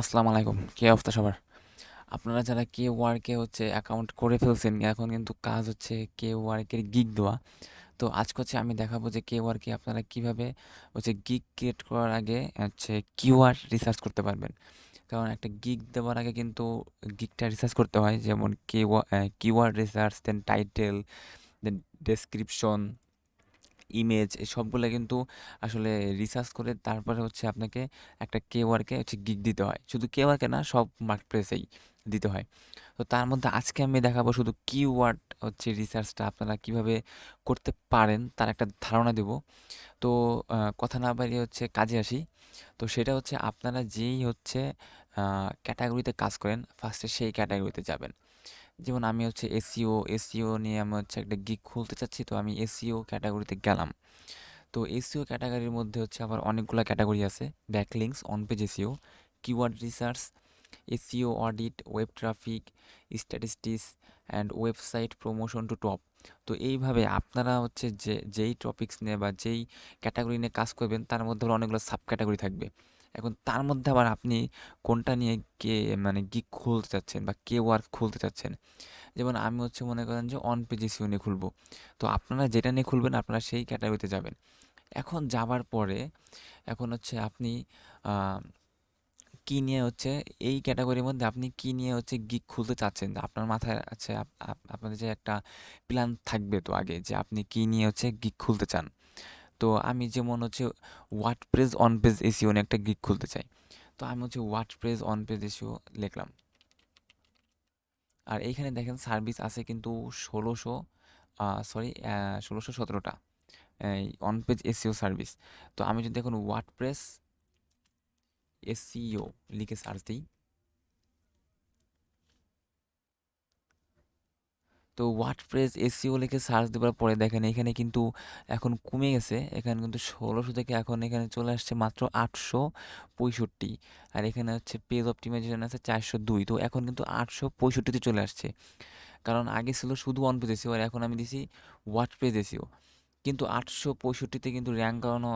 আসসালামু আলাইকুম। কি অবস্থা সবার? আপনারা যারা Kwork-এ অ্যাকাউন্ট করে ফেলছেন, এখন কিন্তু কাজ হচ্ছে Kwork-এর গিগ দেওয়া। তো আজকে আমি দেখাবো যে Kwork-এ আপনারা কিভাবে গিগ ক্রিয়েট করার আগে কিওয়ার্ড রিসার্চ করতে পারবেন। কারণ একটা গিগ দেওয়ার আগে কিন্তু গিগটা রিসার্চ করতে হয়, যেমন কিওয়ার্ড রিসার্চ, দেন টাইটেল, দেন ডেসক্রিপশন, ইমেজ, এই সবগুলা কিন্তু আসলে রিসার্চ করে তারপরে আপনাকে একটা Kwork-এ গিগ দিতে হয়। শুধু Kwork-এ না, সব মার্কেটপ্লেসেই দিতে হয়। তো তার মধ্যে আজকে আমি দেখাবো শুধু কিওয়ার্ড রিসার্চটা আপনারা কিভাবে করতে পারেন তার একটা ধারণা দেব। তো কথা না বাড়িয়ে কাজে আসি। তো সেটা আপনারা যেই ক্যাটাগরিতে কাজ করেন, ফার্স্টে সেই ক্যাটাগরিতে যাবেন। যেমন আমি এসইও নিয়ে আমি একটা গিগ খুলতে চাচ্ছি, তো আমি এসইও ক্যাটাগরিতে গেলাম। তো এসইও ক্যাটাগরির মধ্যে আবার অনেকগুলো ক্যাটাগরি আছে: backlinks, on page SEO, keyword research, SEO audit, web traffic, statistics and website promotion to top. তো এইভাবে আপনারা যেই টপিকস নিয়ে বা যেই ক্যাটাগরি নিয়ে কাজ করবেন, তার মধ্যে আবার অনেকগুলো সাব ক্যাটাগরি থাকবে। এখন তার মধ্যে আবার আপনি কোনটা নিয়ে গিগ খুলতে চাচ্ছেন বা Kwork খুলতে চাচ্ছেন। যেমন আমি মনে করেন যে অন পেজ এসইও নিয়ে খুলবো। তো আপনারা যেটা নিয়ে খুলবেন, আপনারা সেই ক্যাটাগরিতে যাবেন। এখন যাবার পরে আপনি আহ, কি নিয়ে এই ক্যাটাগরির মধ্যে আপনি কি নিয়ে গিগ খুলতে চাচ্ছেন, আপনার মাথায় আছে আপনাদের যে একটা প্ল্যান থাকবে তো আগে, যে আপনি কি নিয়ে গিগ খুলতে চান। তো আমি যেমন ওয়ার্ডপ্রেস অন পেজ এসইও নিয়ে একটা গিগ খুলতে চাই। তো আমি ওয়ার্ডপ্রেস অন পেজ এসইও লিখলাম। আর এইখানে দেখেন সার্ভিস আছে কিন্তু 1600, 17টা এই অন পেজ এসইও সার্ভিস। তো আমি যদি এখন ওয়ার্ডপ্রেস এসইও লিখে সার্চ দিই, তো ওয়ার্ডপ্রেস এসইও লিখে সার্চ দেওয়ার পরে দেখেন এখানে কিন্তু এখন কমে গেছে। এখানে কিন্তু 1600 থেকে এখন এখানে চলে আসছে মাত্র 865। আর এখানে পেজ অপটিমাইজেশন আছে 402। তো এখন কিন্তু 865-তে চলে আসছে। কারণ আগে ছিল শুধু অন পেজ এসইও, আর এখন আমি দিছি ওয়ার্ডপ্রেস এসইও। কিন্তু 865-তে কিন্তু র্যাঙ্ক করানো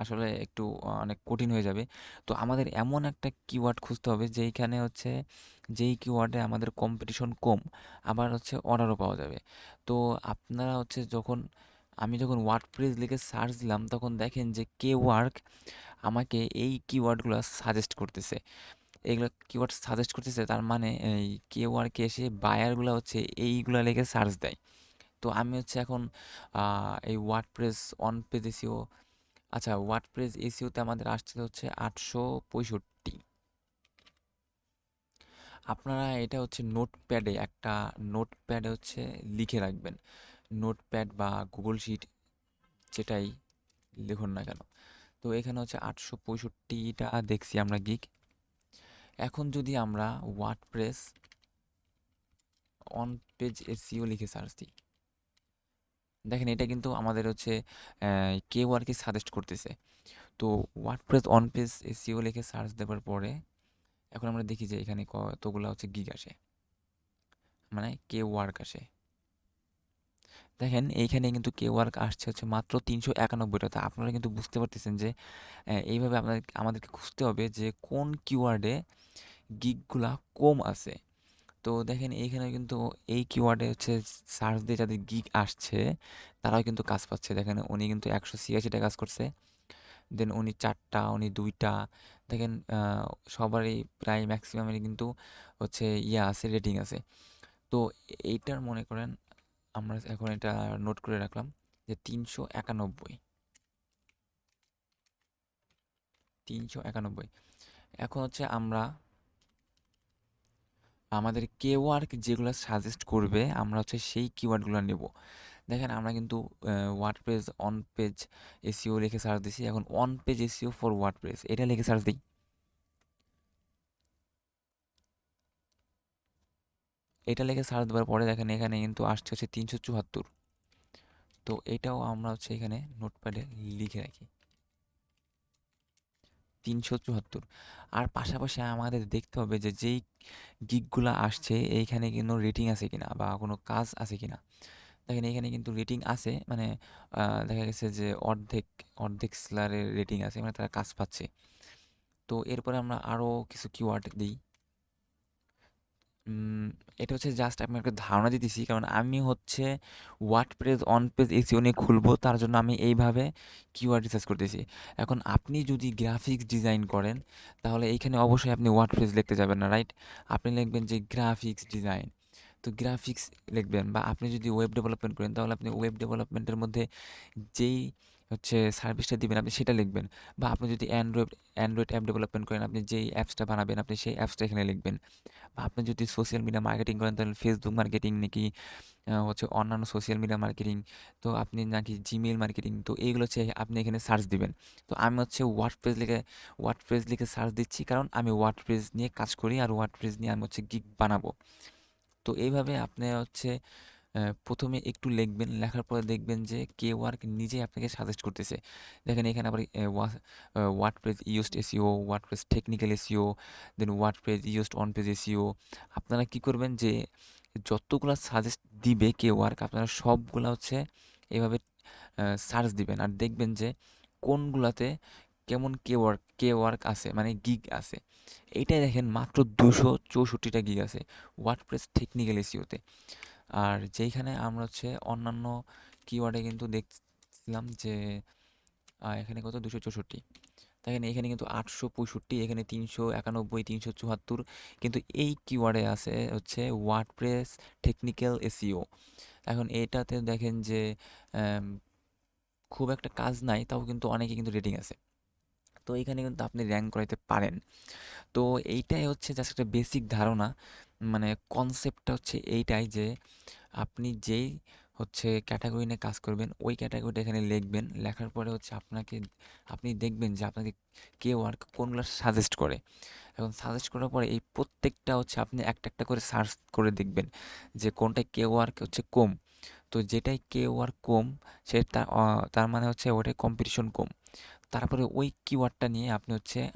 আসলে একটু অনেক কঠিন হয়ে যাবে। তো আমাদের এমন একটা কিওয়ার্ড খুঁজতে হবে যেইখানে যেই কিওয়ার্ডে আমাদের কম্পিটিশন কম, আবার অর্ডারও পাওয়া যাবে। তো আপনারা আমি যখন ওয়ার্ডপ্রেস লিখে সার্চ দিলাম, তখন দেখেন যে Kwork আমাকে এই কিওয়ার্ডগুলো সাজেস্ট করতেছে। এইগুলো কিওয়ার্ড সাজেস্ট করতেছে, তার মানে এই Kwork এসে বায়ারগুলো এইগুলা লিখে সার্চ দেয়। তো আমি এখন এই ওয়ার্ডপ্রেস অন পেজ এসিও, আচ্ছা ওয়ার্ডপ্রেস এসিওতে আমাদের আসছে 865। আপনারা এটা নোটপ্যাডে লিখে রাখবেন। নোটপ্যাড বা গুগল শিট, যেটাই লিখুন না কেন। তো এখানে 865টা দেখছি আমরা গিগ। এখন যদি আমরা ওয়ার্ডপ্রেস অন পেজ এসিও লিখে সার্চ দিই, দেখেন এটা কিন্তু আমাদের Kwork-কে সাজেস্ট করতেছে। তো ওয়ার্ডপ্রেস অন পেজ এসইও লিখে সার্চ দেওয়ার পরে এখন আমরা দেখি যে এখানে কতগুলো গিগ আসে, মানে Kwork আসে। দেখেন এইখানে কিন্তু Kwork আসছে মাত্র 391টা। তো আপনারা কিন্তু বুঝতে পারতেছেন যে এইভাবে আমাদেরকে খুঁজতে হবে যে কোন কিওয়ার্ডে গিগগুলা কম আছে। তো দেখেন এইখানে কিন্তু এই কিওয়ার্ডে সার্চ দিয়ে যাদের গিগ আসছে, তারাও কিন্তু কাজ পাচ্ছে। দেখেন উনি কিন্তু 186টা কাজ করছে, দেন উনি 4টা, উনি 2টা। দেখেন সবারই প্রায় ম্যাক্সিমামেরই কিন্তু আছে, রেটিং আছে। তো এইটার মনে করেন আমরা এখন এটা নোট করে রাখলাম যে 391। এখন আমরা আমাদের Kwork যেগুলো সাজেস্ট করবে, আমরা সেই কিওয়ার্ডগুলো নেব। দেখেন আমরা কিন্তু ওয়ার্ডপ্রেস অন পেজ এসইও লিখে সার্চ দিছি। এখন on page SEO for WordPress এটা লিখে সার্চ দিই। এটা লিখে সার্চ দেওয়ার পরে দেখেন এখানে কিন্তু আসছে 374। তো এটাও আমরা এখানে নোটপ্যাডে লিখে রাখি 374। আর পাশাপাশি আমাদের দেখতে হবে যে যেই গিগগুলো আসছে এইখানে কিন্তু রেটিং আছে কিনা বা কোনো কাজ আছে কিনা। দেখেন এখানে কিন্তু রেটিং আছে, মানে দেখা গেছে যে অর্ধেক অর্ধেক সেলারের রেটিং আছে, মানে তারা কাজ পাচ্ছে। তো এরপরে আমরা আরও কিছু কিওয়ার্ড দিই। উম, এটা হচ্ছে জাস্ট আমি একটা ধারণা দিতেছি, কারণ আমি হচ্ছে ওয়ার্ডপ্রেস অন পেজ এসইও নিয়ে খুলবো, তার জন্য আমি এইভাবে কিওয়ার্ড রিসার্চ করতেছি। এখন আপনি যদি গ্রাফিক্স ডিজাইন করেন তাহলে এইখানে অবশ্যই আপনি ওয়ার্ডপ্রেস লিখতে যাবেন না, রাইট? আপনি লিখবেন যে গ্রাফিক্স ডিজাইন, তো গ্রাফিক্স লিখবেন। বা আপনি যদি ওয়েব ডেভেলপমেন্ট করেন তাহলে আপনি ওয়েব ডেভেলপমেন্টের মধ্যে যেই হচ্ছে সার্ভিসটা দিবেন আপনি সেটা লিখবেন। বা আপনি যদি অ্যান্ড্রয়েড অ্যাপ ডেভেলপমেন্ট করেন, আপনি যেই অ্যাপসটা বানাবেন আপনি সেই অ্যাপসটা এখানে লিখবেন। বা আপনি যদি সোশ্যাল মিডিয়া মার্কেটিং করেন তাহলে ফেসবুক মার্কেটিং নাকি হচ্ছে অন্যান্য সোশ্যাল মিডিয়া মার্কেটিং, তো আপনি নাকি জিমেইল মার্কেটিং, তো এইগুলো হচ্ছে আপনি এখানে সার্চ দিবেন। তো আমি হচ্ছে ওয়ার্ডপ্রেস লিখে সার্চ দিচ্ছি, কারণ আমি ওয়ার্ডপ্রেস নিয়ে কাজ করি আর ওয়ার্ডপ্রেস নিয়ে আমি হচ্ছে গিগ বানাবো। তো এইভাবে আপনি হচ্ছে প্রথমে একটু লিখবেন, লেখার পরে দেখবেন যে ওয়ার্ক নিজেই আপনাকে সাজেস্ট করতেছে। দেখেন এখানে আবার WordPress used SEO, WordPress technical SEO, then WordPress used on page SEO. আপনারা কি করবেন যে যতগুলা সাজেস্ট দিবে ওয়ার্ক আপনারা সবগুলা হচ্ছে এভাবে সার্চ দিবেন আর দেখবেন যে কোনগুলাতে কেমন ওয়ার্ক আছে, মানে গিগ আছে। এইটাই দেখেন মাত্র 264টা গিগ আছে ওয়ার্ডপ্রেস টেকনিক্যাল এসইওতে। আর যেইখানে আমরা হচ্ছে অন্যান্য কিওয়ার্ডে কিন্তু দেখছিলাম যে এখানে কত 264, দেখেন এখানে কিন্তু 865, এখানে 391, 374, কিন্তু এই কিওয়ার্ডে আছে হচ্ছে ওয়ার্ডপ্রেস টেকনিক্যাল এসইও। এখন এটাতে দেখেন যে আম, খুব একটা কাজ নাই, তাও কিন্তু অনেকে কিন্তু রেটিং আছে। তো এখানে কিন্তু আপনি র্যাঙ্ক করাইতে পারেন। তো এইটাই হচ্ছে জাস্ট একটা বেসিক ধারণা, মানে কনসেপ্টটা হচ্ছে এইটাই যে আপনি যেই হচ্ছে ক্যাটাগরি নিয়ে কাজ করবেন ওই ক্যাটাগরিটা এখানে লিখবেন, লেখার পরে হচ্ছে আপনি দেখবেন যে আপনাকে ওয়ার্ক কোনগুলো সাজেস্ট করে। এখন সাজেস্ট করার পরে এই প্রত্যেকটা হচ্ছে আপনি একটা একটা করে সার্চ করে দেখবেন যে কোনটায় ওয়ার্ক হচ্ছে কম। তো যেটাই ওয়ার্ক কম তার মানে হচ্ছে ওটাই কম্পিটিশন কম। তারপরে ওই কিওয়ার্ডটা নিয়ে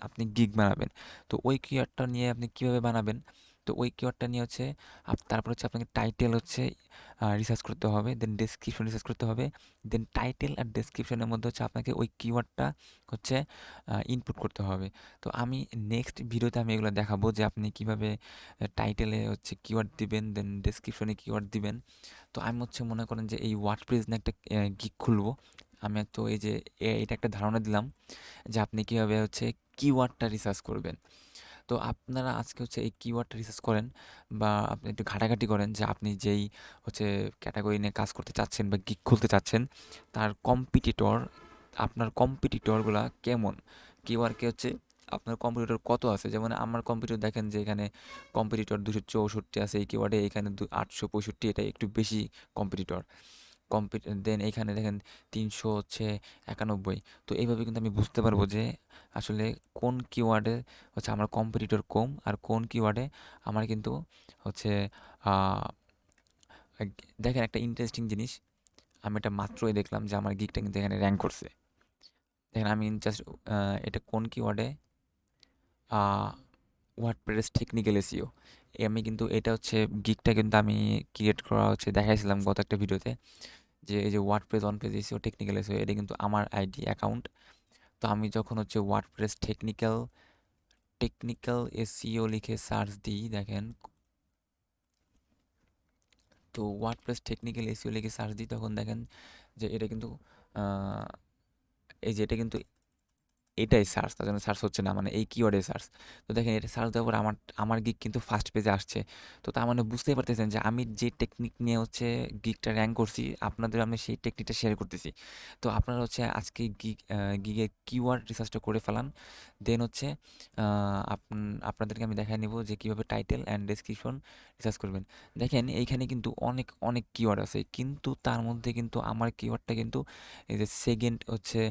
আপনি গিগ বানাবেন। তো ওই কিওয়ার্ডটা নিয়ে আপনি কিভাবে বানাবেন? তো ওই কিওয়ার্ডটা নিয়ে হচ্ছে তারপর হচ্ছে আপনাকে টাইটেল হচ্ছে রিসার্চ করতে হবে, দেন ডেসক্রিপশন রিসার্চ করতে হবে। দেন টাইটেল আর ডেসক্রিপশনের মধ্যে হচ্ছে আপনাকে ওই কিওয়ার্ডটা হচ্ছে ইনপুট করতে হবে। তো আমি নেক্সট ভিডিওতে আমি এগুলো দেখাবো যে আপনি কিভাবে টাইটেলে হচ্ছে কিওয়ার্ড দিবেন, দেন ডেসক্রিপশনে কিওয়ার্ড দিবেন। তো আমি হচ্ছে মনে করেন যে এই ওয়ার্ডপ্রেস নিয়ে একটা গিগ খুলবো। আমি তো এই যে এটা একটা ধারণা দিলাম যে আপনি কিভাবে হচ্ছে কিওয়ার্ডটা রিসার্চ করবেন। তো আপনারা আজকে হচ্ছে এই কিওয়ার্ডটা রিসার্চ করেন বা আপনি একটু ঘাটাঘাটি করেন যে আপনি যেই হচ্ছে ক্যাটাগরি নিয়ে কাজ করতে চাচ্ছেন বা গিগ খুলতে চাচ্ছেন তার আপনার কম্পিটিটরগুলা কেমন, কিওয়ার্ডকে হচ্ছে আপনার কম্পিটিটর কত আছে। যেমন আমার কম্পিটিটর দেখেন যে এখানে কম্পিটিটর 264 আছে এই কিওয়ার্ডে, এখানে 865, এটা একটু বেশি কম্পিটিটর। দেন এইখানে দেখেন 391। তো এইভাবে কিন্তু আমি বুঝতে পারবো যে আসলে কোন কিওয়ার্ডে হচ্ছে আমার কম্পিটিটর কম আর কোন কিওয়ার্ডে আমার কিন্তু হচ্ছে আহ, দেখেন একটা ইন্টারেস্টিং জিনিস, আমি এটা মাত্রই দেখলাম যে আমার গিকটা কিন্তু এখানে র্যাঙ্ক করছে। দেখেন আমি জাস্ট এটা কোন কিওয়ার্ডে, ওয়ার্ডপ্রেস টেকনিক্যাল এসইও, আমি কিন্তু এটা হচ্ছে গিকটা কিন্তু আমি ক্রিয়েট করা হচ্ছে দেখাইছিলাম গত একটা ভিডিওতে, যে এই যে WordPress on page SEO technical SEO এটা কিন্তু আমার আইডি অ্যাকাউন্ট। তো আমি যখন হচ্ছে ওয়ার্ডপ্রেস টেকনিক্যাল এসইও লিখে সার্চ দিই দেখেন, তো ওয়ার্ডপ্রেস টেকনিক্যাল এসইও লিখে সার্চ দিই তখন দেখেন যে এটা কিন্তু আহ, এই যে এটা কিন্তু এটাই সার্চ, তার জন্য সার্চ হচ্ছে না, মানে এই কিওয়ার্ডে সার্চ। তো দেখেন এটা সার্চ দেওয়ার পর আমার আমার গিগ কিন্তু ফার্স্ট পেজে আসছে। তো তার মানে বুঝতেই পারতেছেন যে আমি যে টেকনিক নিয়ে হচ্ছে গিগটা র্যাঙ্ক করছি আপনাদের আমি সেই টেকনিকটা শেয়ার করতেছি। তো আপনারা হচ্ছে আজকে গিগের কিওয়ার্ড রিসার্চটা করে ফেলান। দেন হচ্ছে আপনাদেরকে আমি দেখাই নেব যে কীভাবে টাইটেল অ্যান্ড ডেসক্রিপশন রিসার্চ করবেন। দেখেন এইখানে কিন্তু অনেক অনেক কিওয়ার্ড আছে, কিন্তু তার মধ্যে কিন্তু আমার কিওয়ার্ডটা কিন্তু এই যে সেকেন্ড হচ্ছে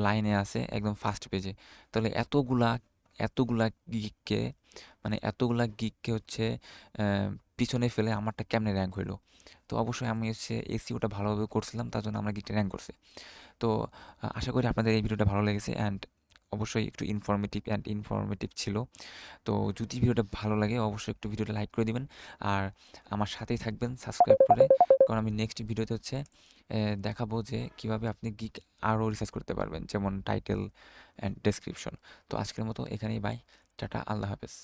লাইনে আছে একদম ফার্স্ট পেজে। তাহলে এতগুলা গিগকে এতগুলা গিগকে হচ্ছে পিছনে ফেলে আমারটা কেমনে র্যাঙ্ক হইলো? তো অবশ্যই আমি হচ্ছে এসইওটা ভালোভাবে করছিলাম, তার জন্য আমার গিগটা র্যাঙ্ক করছে। তো আশা করি আপনাদের এই ভিডিওটা ভালো লেগেছে, অ্যান্ড অবশ্যই একটু ইনফরমেটিভ ছিল। তো যদি ভিডিওটা ভালো লাগে অবশ্যই একটু ভিডিওটা লাইক করে দিবেন। আর আমার সাথেই থাকবেন সাবস্ক্রাইব করে। কারণ আমি নেক্সট ভিডিওতে হচ্ছে দেখাবো যে কিভাবে আপনি গিগ আরও রিসার্চ করতে পারবেন, যেমন টাইটেল অ্যান্ড ডেসক্রিপশন। তো আজকের মতো এখানেই বাই, টাটা, আল্লাহ হাফেজ।